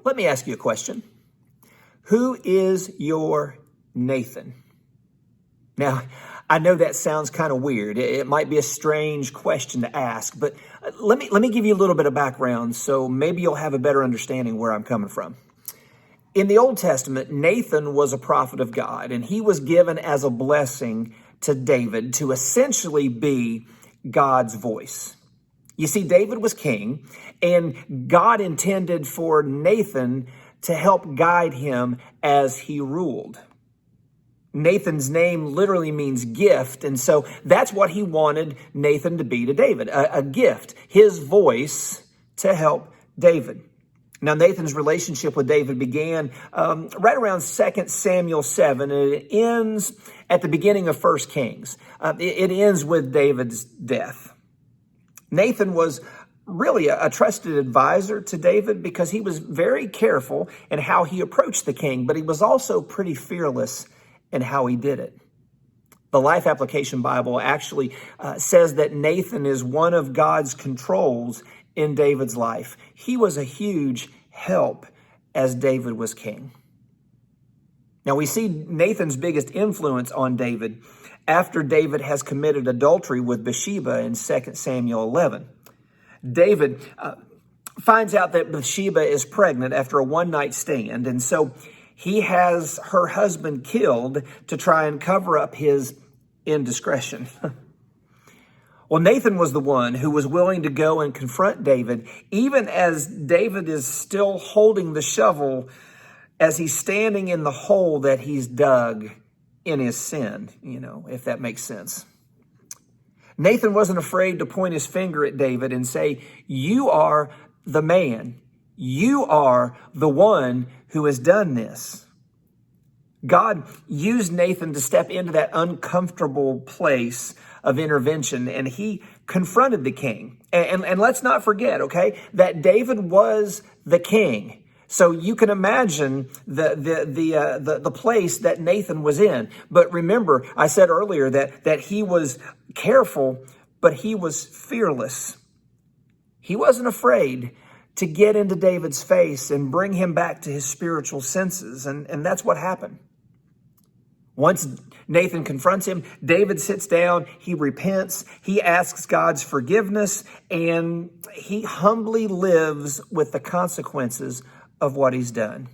Let me ask you a question. Who is your Nathan? Now, I know that sounds kind of weird. It might be a strange question to ask, but let me give you a little bit of background so maybe you'll have a better understanding where I'm coming from. In the Old Testament, Nathan was a prophet of God, and he was given as a blessing to David to essentially be God's voice. You see, David was king, and God intended for Nathan to help guide him as he ruled. Nathan's name literally means gift, and so that's what he wanted Nathan to be to David, a gift, his voice to help David. Now, Nathan's relationship with David began right around 2 Samuel 7, and it ends at the beginning of 1 Kings. It ends with David's death. Nathan was really a trusted advisor to David because he was very careful in how he approached the king, but he was also pretty fearless in how he did it. The Life Application Bible actually says that Nathan is one of God's controls in David's life. He was a huge help as David was king. Now we see Nathan's biggest influence on David after David has committed adultery with Bathsheba in 2 Samuel 11. David finds out that Bathsheba is pregnant after a one-night stand, and so he has her husband killed to try and cover up his indiscretion. Well, Nathan was the one who was willing to go and confront David, even as David is still holding the shovel as he's standing in the hole that he's dug in his sin, if that makes sense. Nathan wasn't afraid to point his finger at David and say, "You are the man. You are the one who has done this." God used Nathan to step into that uncomfortable place of intervention, and he confronted the king. And let's not forget, okay, that David was the king. So you can imagine the place that Nathan was in. But remember, I said earlier that he was careful, but he was fearless. He wasn't afraid to get into David's face and bring him back to his spiritual senses. And that's what happened. Once Nathan confronts him, David sits down, he repents, he asks God's forgiveness, and he humbly lives with the consequences of what he's done.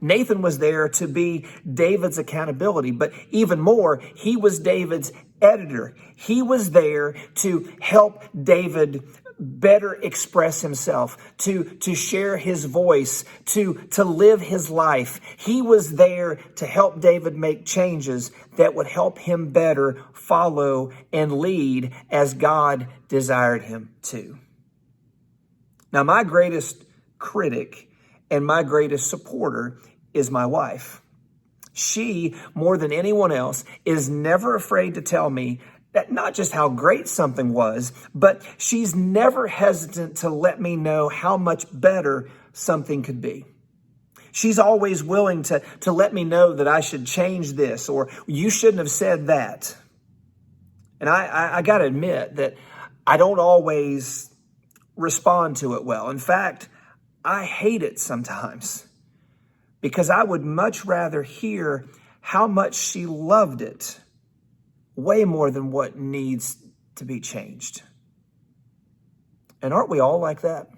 Nathan was there to be David's accountability, but even more, he was David's editor. He was there to help David better express himself, to share his voice, to live his life. He was there to help David make changes that would help him better follow and lead as God desired him to. Now, my greatest critic and my greatest supporter is my wife. She, more than anyone else, is never afraid to tell me that not just how great something was, but she's never hesitant to let me know how much better something could be. She's always willing to let me know that I should change this, or you shouldn't have said that. And I got to admit that I don't always respond to it well. In fact, I hate it sometimes because I would much rather hear how much she loved it way more than what needs to be changed. And aren't we all like that?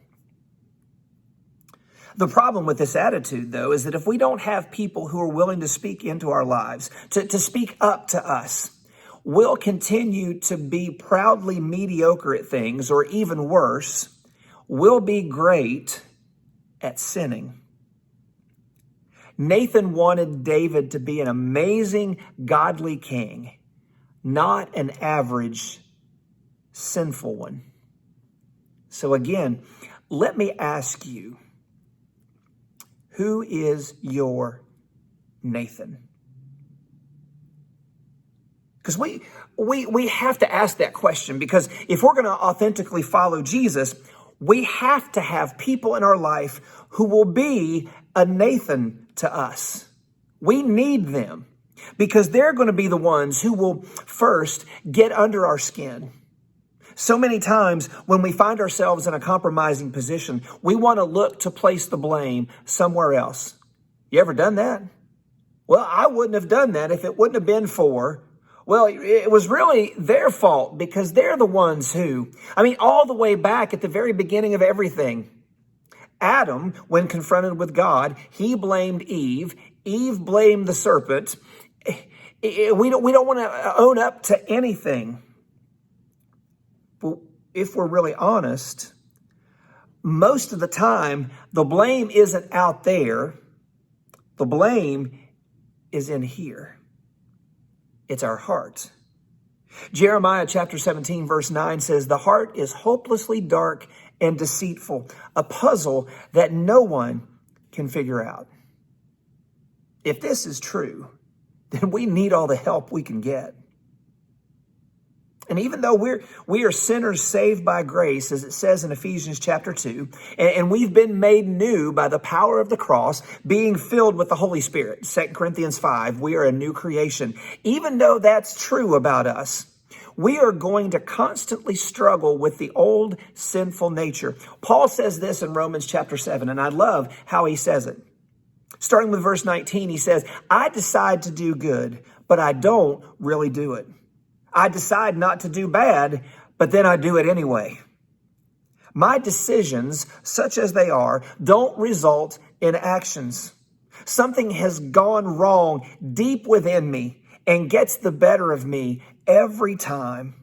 The problem with this attitude, though, is that if we don't have people who are willing to speak into our lives, to speak up to us, we'll continue to be proudly mediocre at things, or even worse, we'll be great at sinning. Nathan wanted David to be an amazing, godly king, not an average, sinful one. So again, let me ask you, who is your Nathan? Because we have to ask that question, because if we're going to authentically follow Jesus, we have to have people in our life who will be a Nathan to us. We need them because they're going to be the ones who will first get under our skin. So many times when we find ourselves in a compromising position, we want to look to place the blame somewhere else. You ever done that? Well, I wouldn't have done that if it wouldn't have been for, well, it was really their fault because they're the ones who, all the way back at the very beginning of everything. Adam, when confronted with God, he blamed Eve. Eve blamed the serpent. We don't want to own up to anything. But if we're really honest, most of the time, the blame isn't out there. The blame is in here. It's our heart. Jeremiah chapter 17 verse 9 says, the heart is hopelessly dark and deceitful, a puzzle that no one can figure out. If this is true, then we need all the help we can get. And even though we are sinners saved by grace, as it says in Ephesians chapter 2, and we've been made new by the power of the cross, being filled with the Holy Spirit, 2 Corinthians 5, we are a new creation. Even though that's true about us, we are going to constantly struggle with the old sinful nature. Paul says this in Romans chapter 7, and I love how he says it. Starting with verse 19, he says, I decide to do good, but I don't really do it. I decide not to do bad, but then I do it anyway. My decisions, such as they are, don't result in actions. Something has gone wrong deep within me and gets the better of me every time.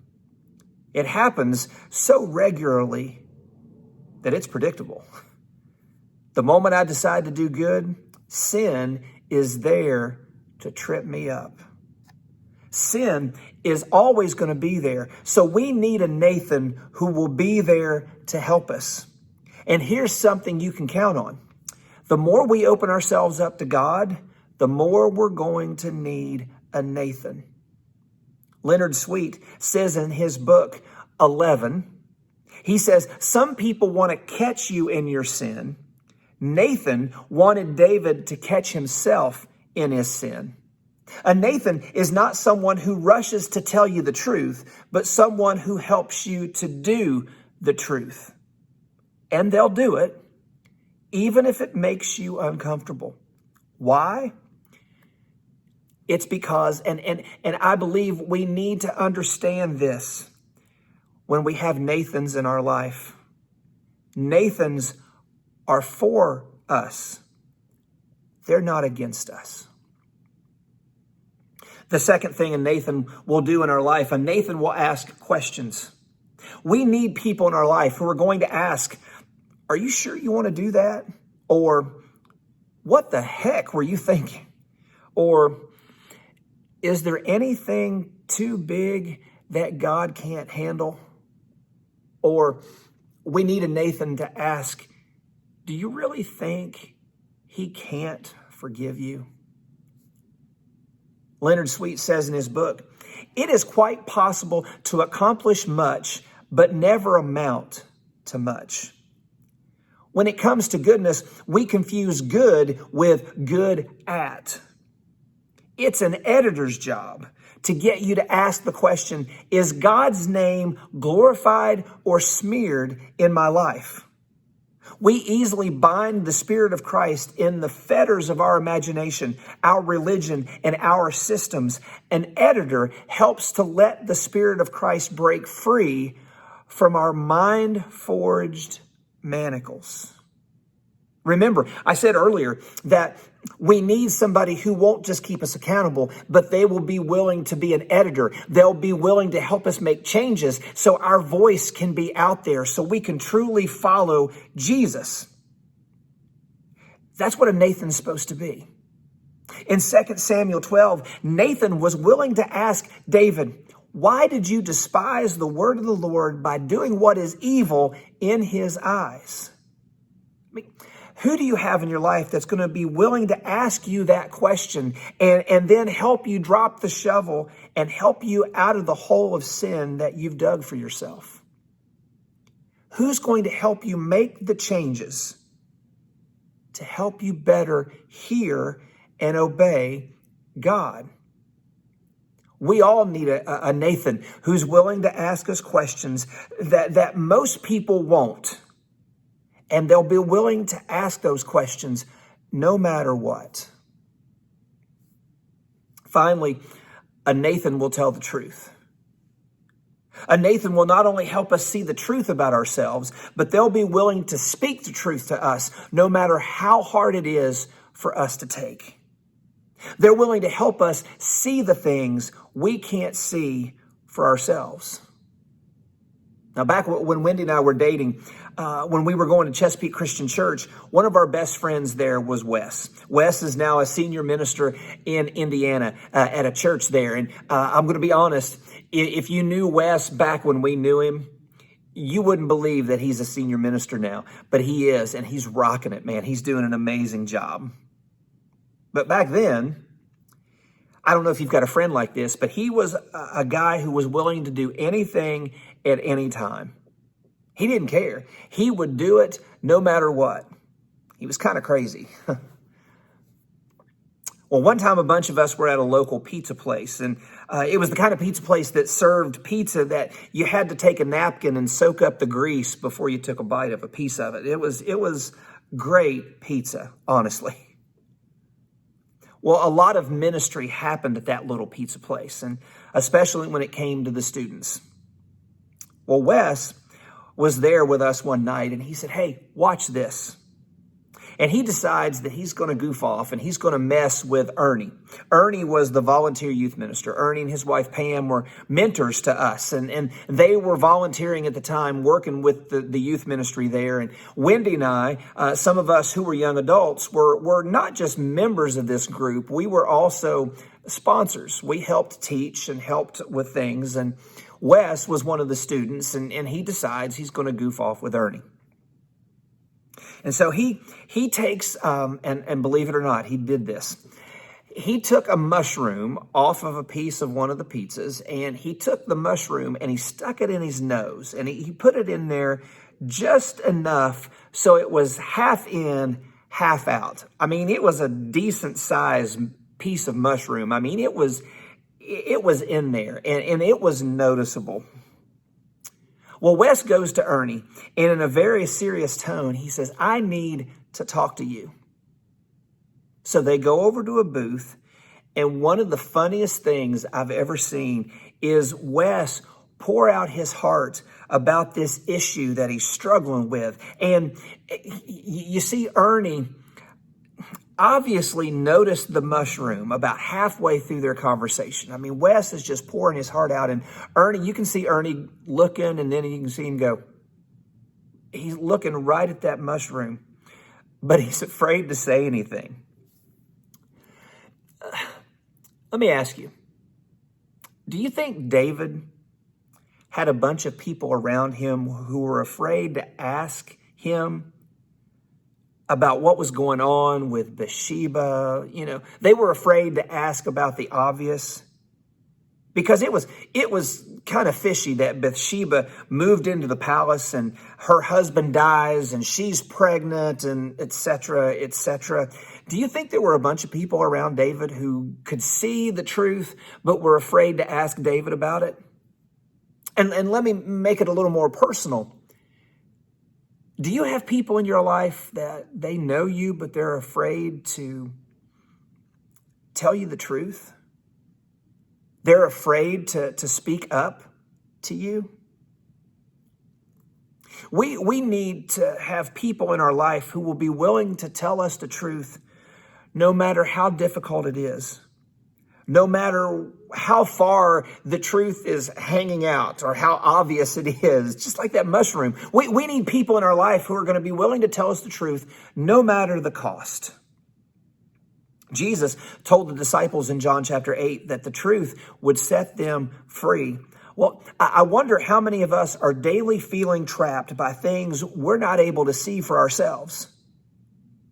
It happens so regularly that it's predictable. The moment I decide to do good, sin is there to trip me up. Sin is always going to be there. So we need a Nathan who will be there to help us. And here's something you can count on. The more we open ourselves up to God, the more we're going to need a Nathan. Leonard Sweet says in his book, 11, he says, some people want to catch you in your sin. Nathan wanted David to catch himself in his sin. A Nathan is not someone who rushes to tell you the truth, but someone who helps you to do the truth. And they'll do it, even if it makes you uncomfortable. Why? It's because, and I believe we need to understand this when we have Nathans in our life. Nathans are for us. They're not against us. The second thing a Nathan will do in our life, a Nathan will ask questions. We need people in our life who are going to ask, are you sure you want to do that? Or, what the heck were you thinking? Or, is there anything too big that God can't handle? Or, we need a Nathan to ask, do you really think he can't forgive you? Leonard Sweet says in his book, it is quite possible to accomplish much, but never amount to much. When it comes to goodness, we confuse good with good at. It's an editor's job to get you to ask the question, is God's name glorified or smeared in my life? We easily bind the Spirit of Christ in the fetters of our imagination, our religion, and our systems. An editor helps to let the Spirit of Christ break free from our mind-forged manacles. Remember, I said earlier that we need somebody who won't just keep us accountable, but they will be willing to be an editor. They'll be willing to help us make changes so our voice can be out there, so we can truly follow Jesus. That's what a Nathan's supposed to be. In 2 Samuel 12, Nathan was willing to ask David, why did you despise the word of the Lord by doing what is evil in his eyes? Who do you have in your life that's going to be willing to ask you that question and then help you drop the shovel and help you out of the hole of sin that you've dug for yourself? Who's going to help you make the changes to help you better hear and obey God? We all need a Nathan who's willing to ask us questions that most people won't. And they'll be willing to ask those questions no matter what. Finally, a Nathan will tell the truth. A Nathan will not only help us see the truth about ourselves, but they'll be willing to speak the truth to us no matter how hard it is for us to take. They're willing to help us see the things we can't see for ourselves. Now, back when Wendy and I were dating, when we were going to Chesapeake Christian Church, one of our best friends there was Wes. Wes is now a senior minister in Indiana at a church there. And I'm going to be honest, if you knew Wes back when we knew him, you wouldn't believe that he's a senior minister now. But he is, and he's rocking it, man. He's doing an amazing job. But back then, I don't know if you've got a friend like this, but he was a guy who was willing to do anything at any time. He didn't care. He would do it no matter what. He was kind of crazy. Well, one time a bunch of us were at a local pizza place, and it was the kind of pizza place that served pizza that you had to take a napkin and soak up the grease before you took a bite of a piece of it. It was great pizza, honestly. Well, a lot of ministry happened at that little pizza place, and especially when it came to the students. Well, Wes was there with us one night, and he said, "Hey, watch this." And he decides that he's going to goof off and he's going to mess with Ernie. Ernie was the volunteer youth minister. Ernie and his wife Pam were mentors to us, and they were volunteering at the time, working with the youth ministry there. And Wendy and I, some of us who were young adults, were not just members of this group. We were also sponsors. We helped teach and helped with things. And Wes was one of the students, and he decides he's going to goof off with Ernie. And so he takes, and believe it or not, he did this. He took a mushroom off of a piece of one of the pizzas, and he took the mushroom and he stuck it in his nose, and he put it in there just enough so it was half in, half out. I mean, it was a decent sized piece of mushroom. I mean, it was in there, and it was noticeable. Well, Wes goes to Ernie, and in a very serious tone, he says, "I need to talk to you." So they go over to a booth, and one of the funniest things I've ever seen is Wes pour out his heart about this issue that he's struggling with. And you see, Ernie obviously noticed the mushroom about halfway through their conversation. I mean, Wes is just pouring his heart out, and Ernie, you can see Ernie looking, and then you can see him go, he's looking right at that mushroom, but he's afraid to say anything. Let me ask you, do you think David had a bunch of people around him who were afraid to ask him about what was going on with Bathsheba? You know, they were afraid to ask about the obvious, because it was kind of fishy that Bathsheba moved into the palace and her husband dies and she's pregnant and et cetera, et cetera. Do you think there were a bunch of people around David who could see the truth but were afraid to ask David about it? And let me make it a little more personal. Do you have people in your life that they know you, but they're afraid to tell you the truth? They're afraid to speak up to you? We need to have people in our life who will be willing to tell us the truth no matter how difficult it is, no matter how far the truth is hanging out or how obvious it is, just like that mushroom. We need people in our life who are going to be willing to tell us the truth no matter the cost. Jesus told the disciples in John chapter 8 that the truth would set them free. Well, I wonder how many of us are daily feeling trapped by things we're not able to see for ourselves.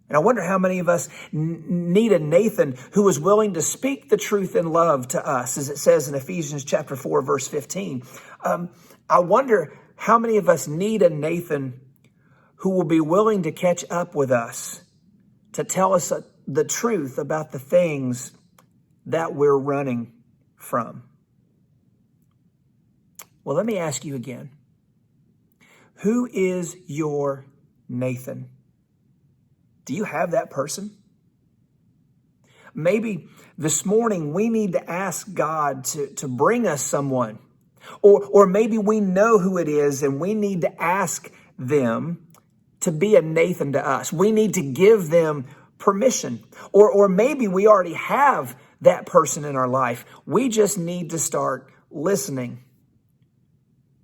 And I wonder how many of us need a Nathan who is willing to speak the truth in love to us, as it says in Ephesians chapter 4, verse 15. I wonder how many of us need a Nathan who will be willing to catch up with us, to tell us the truth about the things that we're running from. Well, let me ask you again. Who is your Nathan? Do you have that person? Maybe this morning we need to ask God to bring us someone. Or maybe we know who it is and we need to ask them to be a Nathan to us. We need to give them permission. Or maybe we already have that person in our life. We just need to start listening.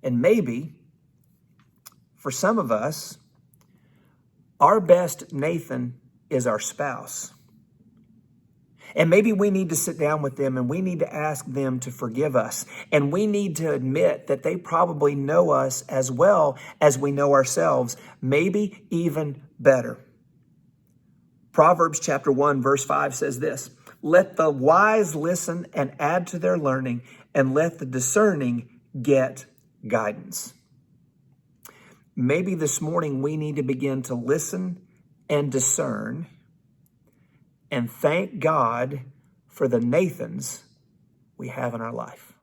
And maybe, for some of us, our best Nathan is our spouse. And maybe we need to sit down with them and we need to ask them to forgive us. And we need to admit that they probably know us as well as we know ourselves, maybe even better. Proverbs chapter 1, verse 5 says this, "Let the wise listen and add to their learning, and let the discerning get guidance." Maybe this morning we need to begin to listen and discern and thank God for the Nathans we have in our life.